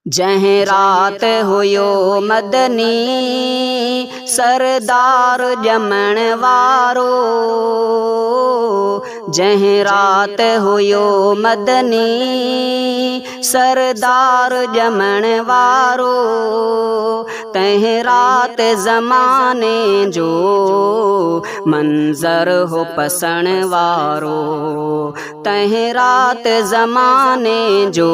जंहिं राति हुयो मदनी सरदार ॼमण वारो, जंहिं राति हुयो मदनी सरदार ॼमण वारो, तंहिं राति ज़माने जो मंज़र हो पसण वारो, तंहिं राति ज़माने जो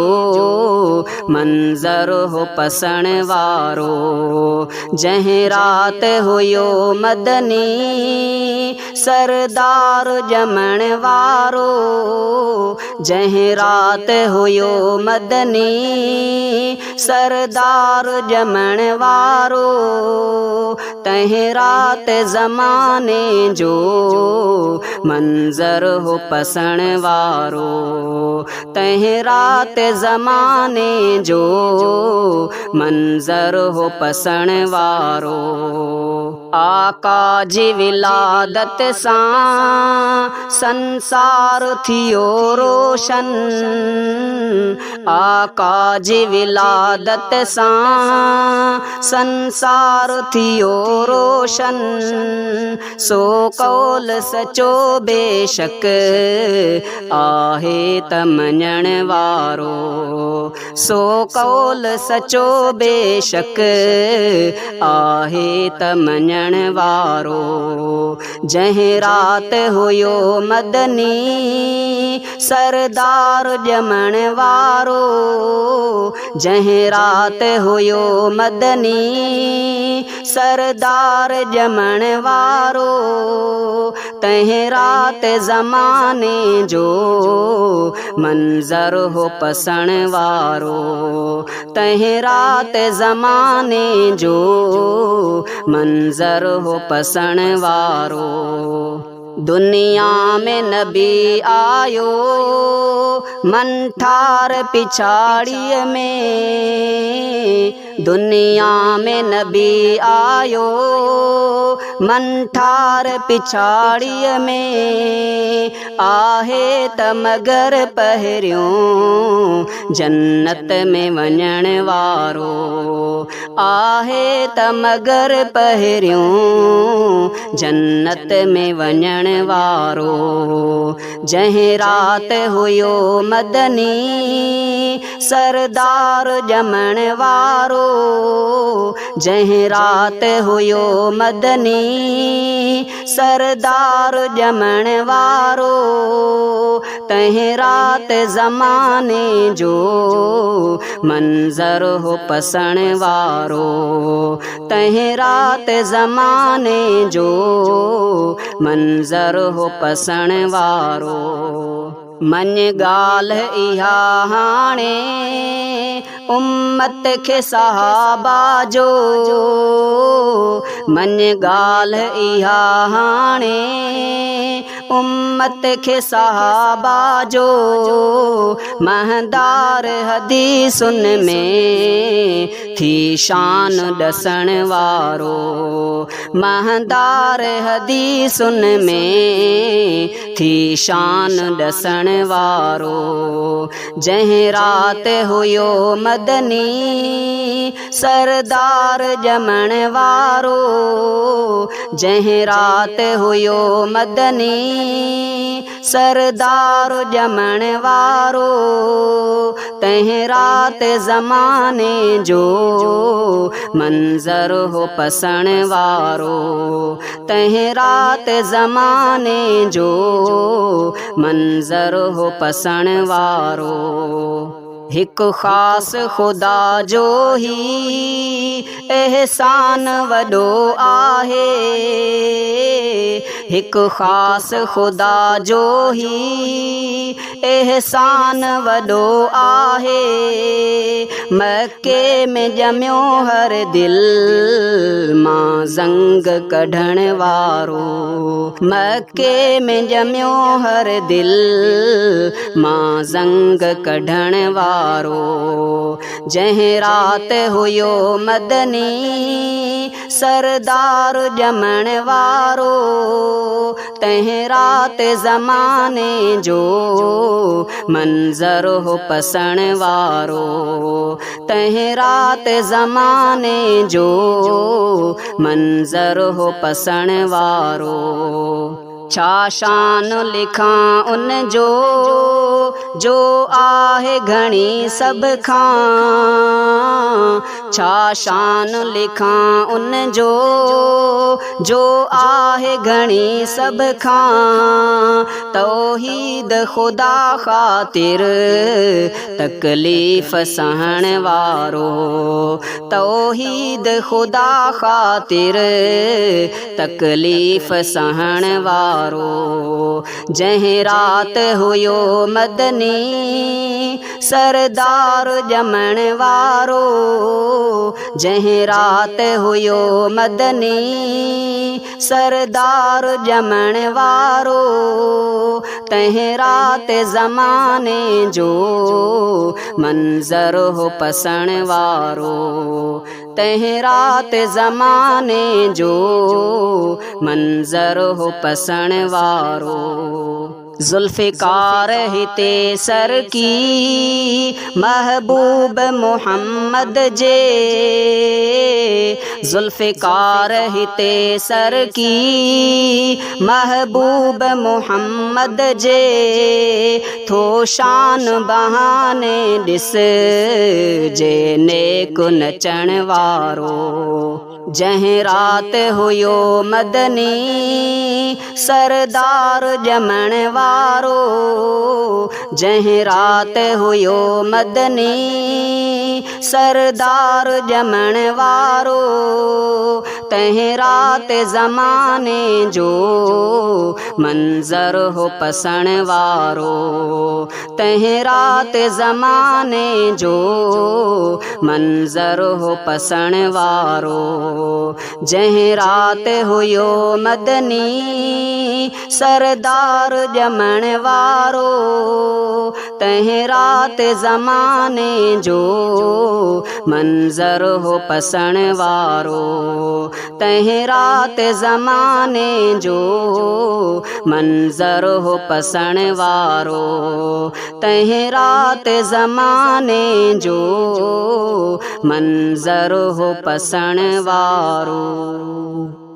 मंज़र हो पसण वारो। जंहिं राति हुयो मदनी सरदार ॼमण वारो, जंहिं राति हुयो मदनी सरदार ॼमण वारो, तंहिं राति ज़माने जो मंज़र हो पसण वारो, तंहिं राति ज़माने जो मंज़र हो पसण वारो। आका जी विलादत सां संसार थियो रोशन, आका जी विलादत सां संसार थियो रोशन, सो कौल सचो बेशक आहे त मञण वारो, सो कौल सचो बेशक आहे त मञण वारो। जंहिं राति हुयो मदनी सरदार ॼमण वारो, जंहिं राति हुयो मदनी सरदार ॼमण वारो, तंहिं राति ज़माने जो मंज़र हो पसण वारो, तंहिं राति ज़माने जो मंज़र हो पसण वारो। दुनिया में नबी आयो मंठार पिछाड़ीअ में, दुनिया में नबी आयो मंठार पिछाड़ीअ में, आहे त मगर पहिरियों जन्नत में वञण वारो, आहे त मगर पहिरियों जन्नत में वञण वारो। जंहिं राति हुयो मदनी सरदार ॼमण वारो, जंहिं राति हुयो मदनी सरदार ॼमण वारो, तंहिं राति ज़माने जो मंज़र हो पसण वारो, तंहिं राति ज़माने जो मंज़र हो पसण वारो। मन ॻाल्हि इहा हाणे उम्मत खे सहाबा जो, मन ॻाल्हि इहा हाणे उम्मत खे सहाबा जो, महदार हदीसुन में थी शान ॾसण वारो, महदार हदीसुन में थी शान ॾसण वारो। जंहिं राति हुयो मदनी सरदार ॼमण वारो, जंहिं राति हुयो मदनी सरदार ॼमण वारो, तंहिं राति ज़माने जो मंज़र हो पसण वारो, तंहिं राति ज़माने जो मंज़र हो पसण वारो। हिकु ख़ासि ख़ुदा जो ही एहसान वॾो आहे, हिकु ख़ासि ख़ुदा जो ही एहसान वॾो आहे। मके में ॼमियो हर दिल मां ज़ंग कढण वारो, मके में ॼमियो हर दिल मां ज़ंग कढण वारो। जंहिं राति हुयो मदनी सरदार जमण वारो तंहिं राति ज़माने जो मंज़र हो पसण वारो तंहिं राति ज़माने जो मंज़र हो पसण वारो छा शान लिखां उन जो आहे घणी सभ खां छा शान लिखां उन जो आहे घणी सभ खां तौहीद ख़ुदा ख़ातिर तकलीफ़ सहण वारो तौहीद ख़ुदा ख़ातिर तकलीफ़ सहण वारो जंहिं राति हुयो मदनी सरदार जमण वारो जंहिं राति हुयो मदनी सरदार जमण वारो तंहिं राति ज़माने जो मंज़र हो पसण वारो तंहिं राति ज़माने जो मंज़र हो पसण वारो ज़ुल्फ़िकार हिते सर की महबूब मोहम्मद जे ज़ुल्फ़िकार हिते सर की महबूब मोहम्मद जे थो शान बहाने ॾिस जे नेक नचण वारो जंहिं राति हुयो मदनी सरदार जमण वारो जंहिं राति हुयो मदनी सरदार जमण वारो तंहिं राति ज़माने जो मंज़र हो पसण वारो तंहिं राति ज़माने जो मंज़र हो पसण वारो जंहिं राति हुयो मदनी सरदार जमण वारो तंहिं राति ज़माने जो मंज़र हो पसण वारो तंहिं राति ज़माने जो मंज़र हो पसण वारो तंहिं राति ज़माने जो मंज़र हो पसण वारो।